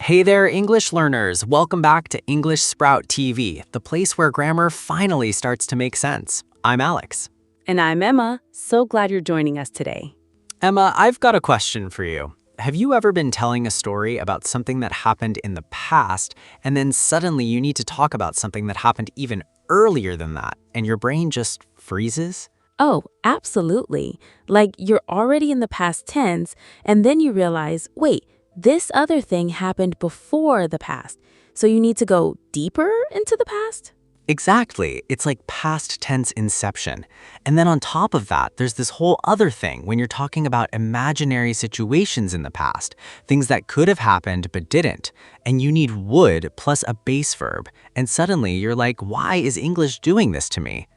Hey there, English learners! Welcome back to English Sprout TV, the place where grammar finally starts to make sense. I'm Alex. And I'm Emma. So glad you're joining us today. Emma, I've got a question for you. Have you ever been telling a story about something that happened in the past, and then suddenly you need to talk about something that happened even earlier than that, and your brain just freezes? Oh, absolutely. Like you're already in the past tense, and then you realize, wait, this other thing happened before the past. So you need to go deeper into the past? Exactly. It's like past tense inception. And then on top of that, there's this whole other thing when you're talking about imaginary situations in the past, things that could have happened but didn't. And you need would plus a base verb. And suddenly you're like, why is English doing this to me?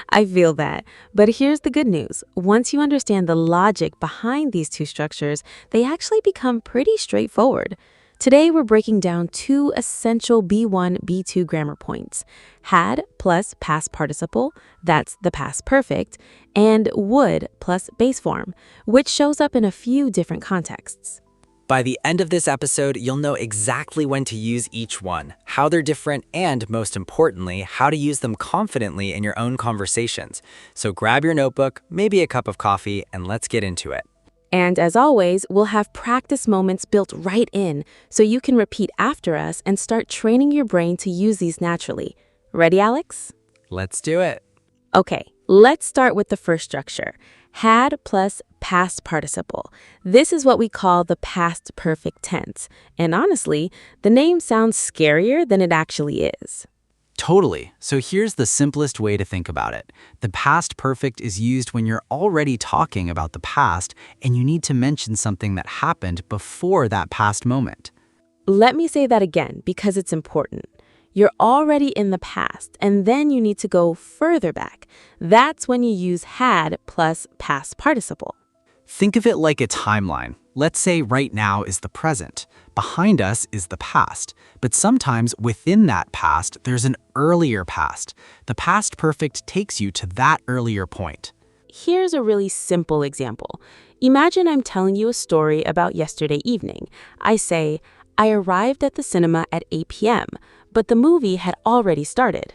I feel that. But here's the good news. Once you understand the logic behind these two structures, they actually become pretty straightforward. Today, we're breaking down two essential B1, B2 grammar points. Had plus past participle, that's the past perfect, and would plus base form, which shows up in a few different contexts. By the end of this episode, you'll know exactly when to use each one, how they're different, and most importantly, how to use them confidently in your own conversations. So grab your notebook, maybe a cup of coffee, and let's get into it. And as always, we'll have practice moments built right in, so you can repeat after us and start training your brain to use these naturally. Ready, Alex? Let's do it. Okay, let's start with the first structure. Had plus past participle. This is what we call the past perfect tense. And honestly, the name sounds scarier than it actually is. Totally. So here's the simplest way to think about it. The past perfect is used when you're already talking about the past and you need to mention something that happened before that past moment. Let me say that again because it's important. You're already in the past, and then you need to go further back. That's when you use had plus past participle. Think of it like a timeline. Let's say right now is the present. Behind us is the past. But sometimes within that past, there's an earlier past. The past perfect takes you to that earlier point. Here's a really simple example. Imagine I'm telling you a story about yesterday evening. I say, I arrived at the cinema at 8 p.m., but the movie had already started.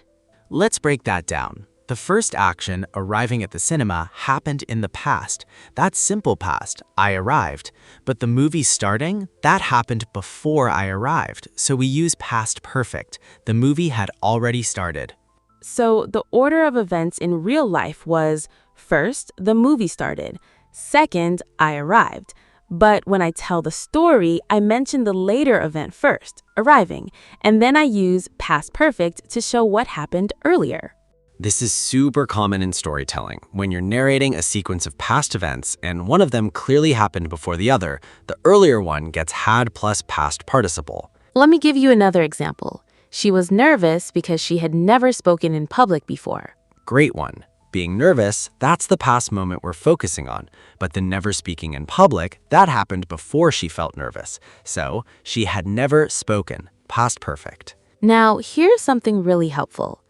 Let's break that down. The first action, arriving at the cinema, happened in the past. That's simple past, I arrived. But the movie starting, that happened before I arrived. So we use past perfect. The movie had already started. So the order of events in real life was, first, the movie started. Second, I arrived. But when I tell the story, I mention the later event first, arriving, and then I use past perfect to show what happened earlier. This is super common in storytelling. When you're narrating a sequence of past events and one of them clearly happened before the other, the earlier one gets had plus past participle. Let me give you another example. She was nervous because she had never spoken in public before. Great one. Being nervous, that's the past moment we're focusing on. But the never speaking in public, that happened before she felt nervous. So she had never spoken, past perfect. Now, here's something really helpful.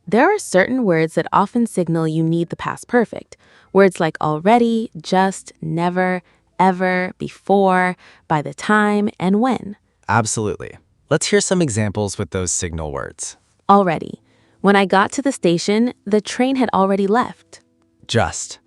There are certain words that often signal you need the past perfect. Words like already, just, never, ever, before, by the time, and when. Absolutely. Let's hear some examples with those signal words. Already. When I got to the station, the train had already left. Just.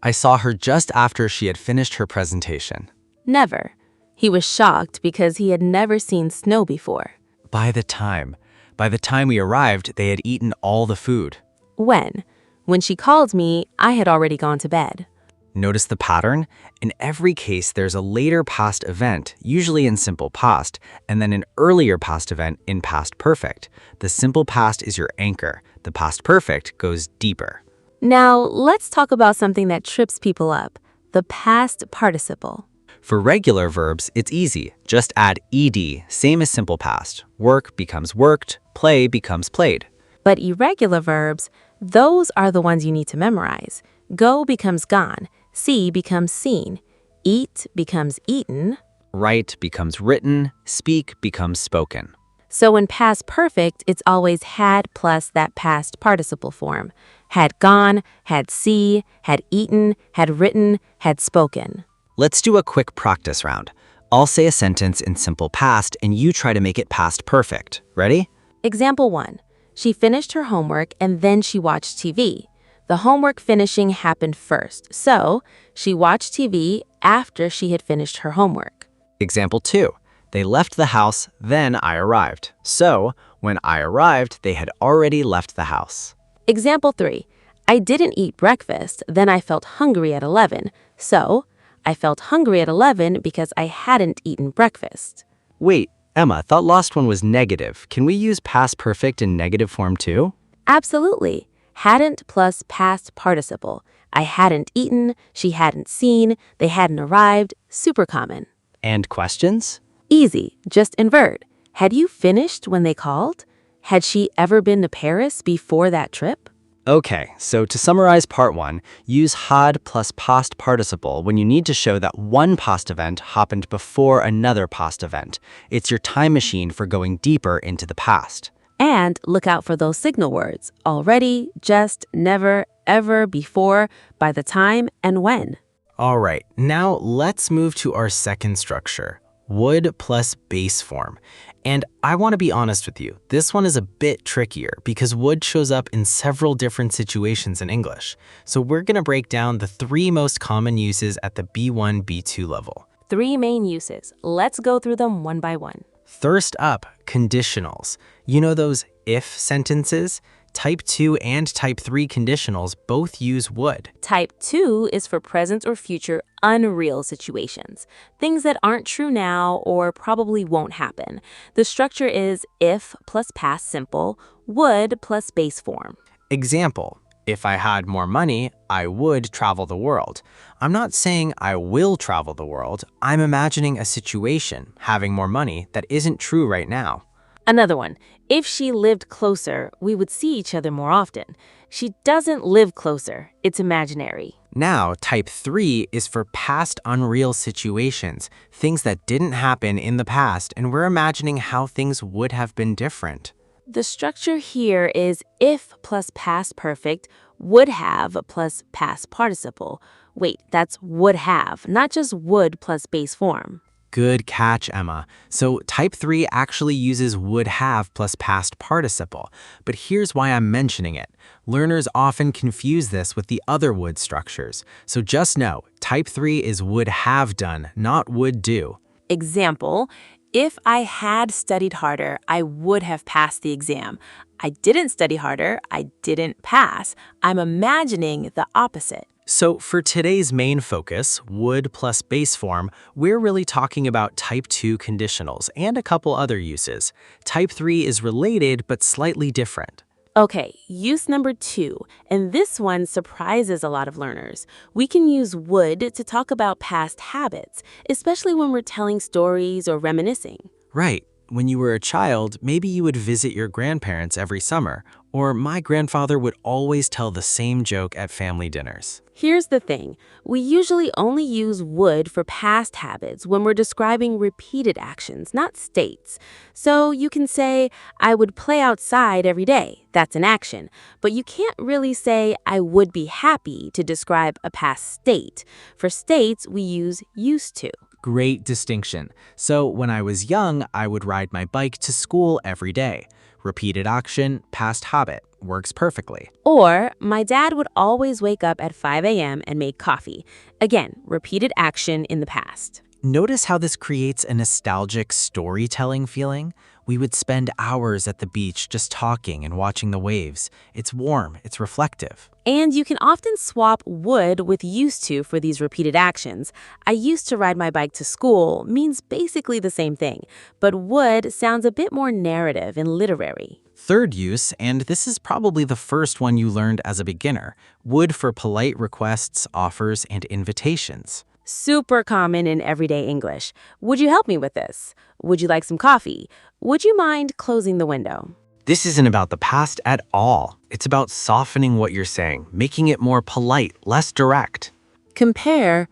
I saw her just after she had finished her presentation. Never. He was shocked because he had never seen snow before. By the time. By the time we arrived, they had eaten all the food. When? When she called me, I had already gone to bed. Notice the pattern? In every case, there's a later past event, usually in simple past, and then an earlier past event in past perfect. The simple past is your anchor. The past perfect goes deeper. Now, let's talk about something that trips people up, the past participle. For regular verbs, it's easy. Just add ed, same as simple past. Work becomes worked, play becomes played. But irregular verbs, those are the ones you need to memorize. Go becomes gone. See becomes seen. Eat becomes eaten. Write becomes written. Speak becomes spoken. So in past perfect, it's always had plus that past participle form. Had gone, had see, had eaten, had written, had spoken. Let's do a quick practice round. I'll say a sentence in simple past and you try to make it past perfect. Ready? Example 1. She finished her homework and then she watched TV. The homework finishing happened first, so she watched TV after she had finished her homework. Example 2. They left the house, then I arrived. So, when I arrived, they had already left the house. Example 3. I didn't eat breakfast, then I felt hungry at 11. So, I felt hungry at 11 because I hadn't eaten breakfast. Wait, Emma, that last one was negative. Can we use past perfect in negative form too? Absolutely. Hadn't plus past participle. I hadn't eaten, she hadn't seen, they hadn't arrived. Super common. And questions? Easy. Just invert. Had you finished when they called? Had she ever been to Paris before that trip? Okay, so to summarize part 1, use had plus past participle when you need to show that one past event happened before another past event. It's your time machine for going deeper into the past. And look out for those signal words: already, just, never, ever, before, by the time, and when. All right, now let's move to our second structure, would plus base form. And I want to be honest with you, this one is a bit trickier because would shows up in several different situations in English. So we're going to break down the 3 most common uses at the B1, B2 level. 3 main uses. Let's go through them one by one. First up, conditionals. You know those if sentences? Type 2 and Type 3 conditionals both use would. Type 2 is for present or future unreal situations, things that aren't true now or probably won't happen. The structure is if plus past simple, would plus base form. Example, if I had more money, I would travel the world. I'm not saying I will travel the world. I'm imagining a situation, having more money, that isn't true right now. Another one, if she lived closer, we would see each other more often. She doesn't live closer. It's imaginary. Now, type 3 is for past unreal situations, things that didn't happen in the past, and we're imagining how things would have been different. The structure here is if plus past perfect, would have plus past participle. Wait, that's would have, not just would plus base form. Good catch, Emma. So type 3 actually uses would have plus past participle. But here's why I'm mentioning it. Learners often confuse this with the other would structures. So just know, type 3 is would have done, not would do. Example, if I had studied harder, I would have passed the exam. I didn't study harder, I didn't pass. I'm imagining the opposite. So for today's main focus, would plus base form, we're really talking about type 2 conditionals and a couple other uses. Type 3 is related but slightly different. Okay, use number 2, and this one surprises a lot of learners. We can use would to talk about past habits, especially when we're telling stories or reminiscing. Right. When you were a child, maybe you would visit your grandparents every summer, or my grandfather would always tell the same joke at family dinners. Here's the thing. We usually only use would for past habits when we're describing repeated actions, not states. So you can say, I would play outside every day. That's an action. But you can't really say, I would be happy to describe a past state. For states, we use used to. Great distinction. So when I was young, I would ride my bike to school every day. Repeated action, past habit, works perfectly. Or, my dad would always wake up at 5 a.m. and make coffee. Again, repeated action in the past. Notice how this creates a nostalgic storytelling feeling? We would spend hours at the beach just talking and watching the waves. It's warm, it's reflective. And you can often swap would with used to for these repeated actions. I used to ride my bike to school means basically the same thing, but would sounds a bit more narrative and literary. Third use, and this is probably the first one you learned as a beginner, would for polite requests, offers, and invitations. Super common in everyday English. Would you help me with this? Would you like some coffee? Would you mind closing the window? This isn't about the past at all. It's about softening what you're saying, making it more polite, less direct. Compare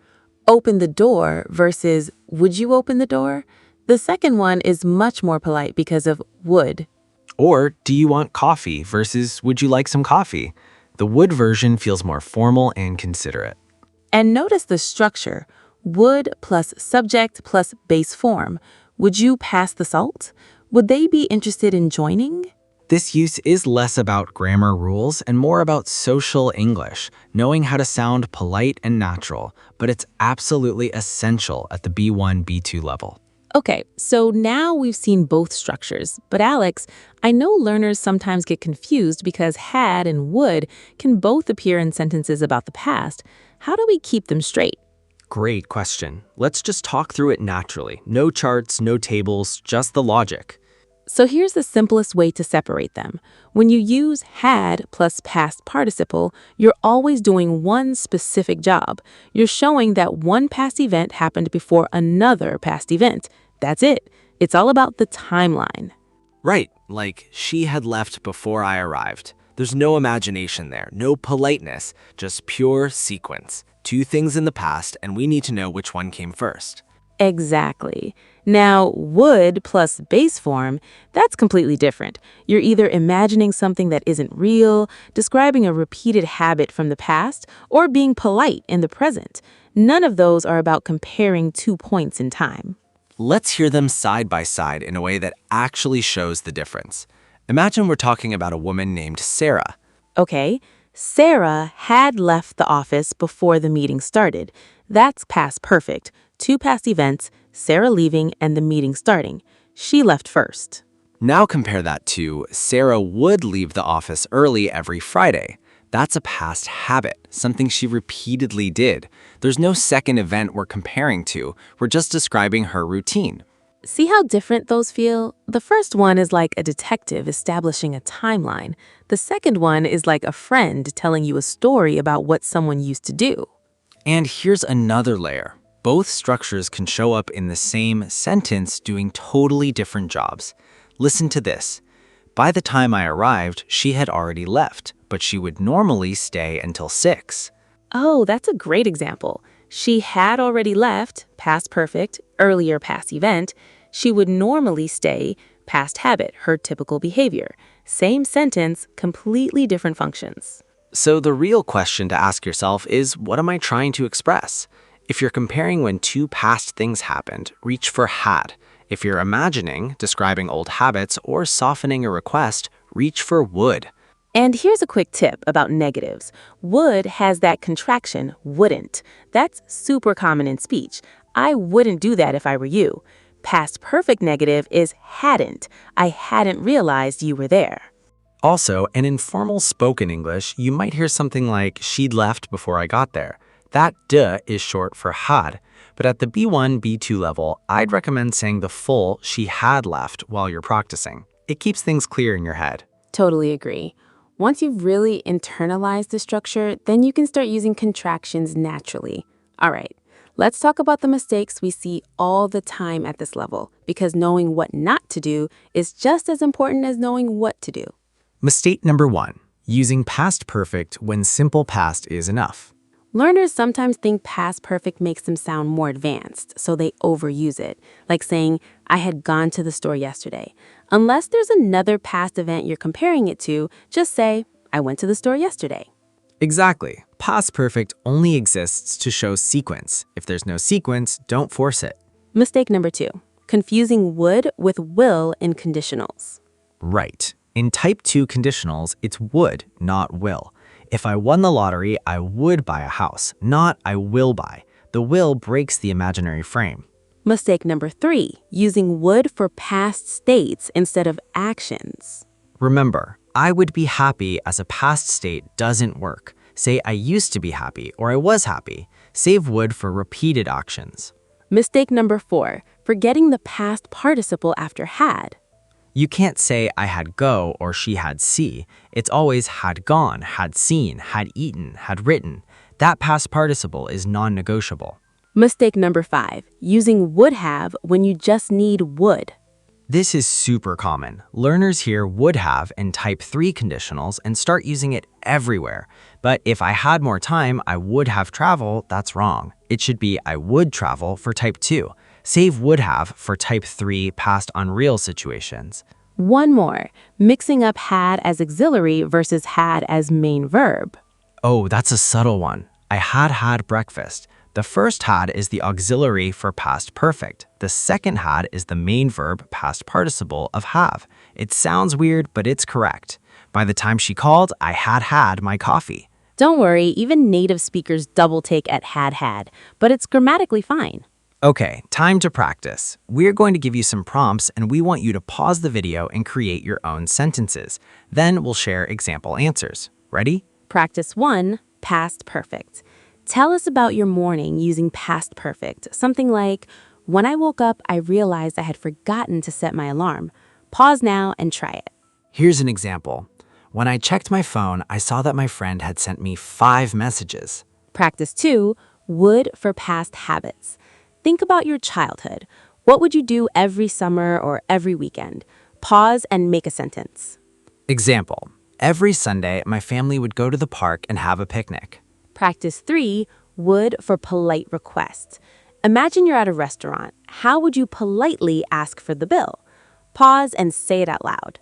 open the door versus would you open the door? The second one is much more polite because of would. Or do you want coffee versus would you like some coffee? The would version feels more formal and considerate. And notice the structure. Would plus subject plus base form. Would you pass the salt? Would they be interested in joining? This use is less about grammar rules and more about social English, knowing how to sound polite and natural, but it's absolutely essential at the B1, B2 level. Okay, so now we've seen both structures, but Alex, I know learners sometimes get confused because had and would can both appear in sentences about the past. How do we keep them straight? Great question. Let's just talk through it naturally. No charts, no tables, just the logic. So here's the simplest way to separate them. When you use had plus past participle, you're always doing one specific job. You're showing that one past event happened before another past event. That's it. It's all about the timeline. Right, like she had left before I arrived. There's no imagination there, no politeness, just pure sequence. Two things in the past, and we need to know which one came first. Exactly. Now, would plus base form, that's completely different. You're either imagining something that isn't real, describing a repeated habit from the past, or being polite in the present. None of those are about comparing 2 points in time. Let's hear them side by side in a way that actually shows the difference. Imagine we're talking about a woman named Sarah. Okay, Sarah had left the office before the meeting started. That's past perfect. 2 past events, Sarah leaving and the meeting starting. She left first. Now compare that to Sarah would leave the office early every Friday. That's a past habit, something she repeatedly did. There's no second event we're comparing to. We're just describing her routine. See how different those feel? The first one is like a detective establishing a timeline. The second one is like a friend telling you a story about what someone used to do. And here's another layer. Both structures can show up in the same sentence doing totally different jobs. Listen to this. By the time I arrived, she had already left, but she would normally stay until 6. Oh, that's a great example. She had already left, past perfect, earlier past event. She would normally stay, past habit, her typical behavior. Same sentence, completely different functions. So the real question to ask yourself is, what am I trying to express? If you're comparing when 2 past things happened, reach for had. If you're imagining, describing old habits, or softening a request, reach for would. And here's a quick tip about negatives. Would has that contraction, wouldn't. That's super common in speech. I wouldn't do that if I were you. Past perfect negative is hadn't. I hadn't realized you were there. Also, in informal spoken English, you might hear something like, she'd left before I got there. That duh is short for had, but at the B1, B2 level, I'd recommend saying the full she had left while you're practicing. It keeps things clear in your head. Totally agree. Once you've really internalized the structure, then you can start using contractions naturally. All right, let's talk about the mistakes we see all the time at this level, because knowing what not to do is just as important as knowing what to do. Mistake number 1, using past perfect when simple past is enough. Learners sometimes think past perfect makes them sound more advanced, so they overuse it, like saying, I had gone to the store yesterday. Unless there's another past event you're comparing it to, just say, I went to the store yesterday. Exactly. Past perfect only exists to show sequence. If there's no sequence, don't force it. Mistake number 2, confusing would with will in conditionals. Right. In type 2 conditionals, it's would, not will. If I won the lottery, I would buy a house, not I will buy. The will breaks the imaginary frame. Mistake number 3, using would for past states instead of actions. Remember, I would be happy as a past state doesn't work. Say I used to be happy or I was happy. Save would for repeated actions. Mistake number 4, forgetting the past participle after had. You can't say I had go or she had see. It's always had gone, had seen, had eaten, had written. That past participle is non-negotiable. Mistake number 5, using would have when you just need would. This is super common. Learners hear would have in type 3 conditionals and start using it everywhere. But if I had more time, I would have travel, that's wrong. It should be I would travel for type 2. Save would have for type 3 past unreal situations. One more, mixing up had as auxiliary versus had as main verb. Oh, that's a subtle one. I had breakfast, The first had is the auxiliary for past perfect. The second had is the main verb past participle of have. It sounds weird, but it's correct. By the time she called, I had had my coffee. Don't worry, even native speakers double take at had, but it's grammatically fine. Okay, time to practice. We're going to give you some prompts and we want you to pause the video and create your own sentences. Then we'll share example answers. Ready? Practice 1, past perfect. Tell us about your morning using past perfect. Something like, when I woke up, I realized I had forgotten to set my alarm. Pause now and try it. Here's an example. When I checked my phone, I saw that my friend had sent me 5 messages. Practice 2, would for past habits. Think about your childhood. What would you do every summer or every weekend? Pause and make a sentence. Example. Every Sunday, my family would go to the park and have a picnic. Practice 3, would for polite request. Imagine you're at a restaurant. How would you politely ask for the bill? Pause and say it out loud.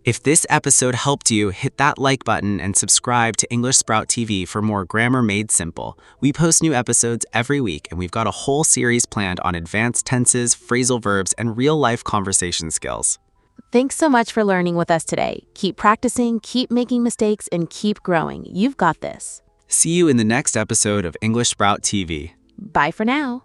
If this episode helped you, hit that like button and subscribe to English Sprout TV for more grammar made simple. We post new episodes every week, and we've got a whole series planned on advanced tenses, phrasal verbs, and real-life conversation skills. Thanks so much for learning with us today. Keep practicing, keep making mistakes, and keep growing. You've got this. See you in the next episode of English Sprout TV. Bye for now.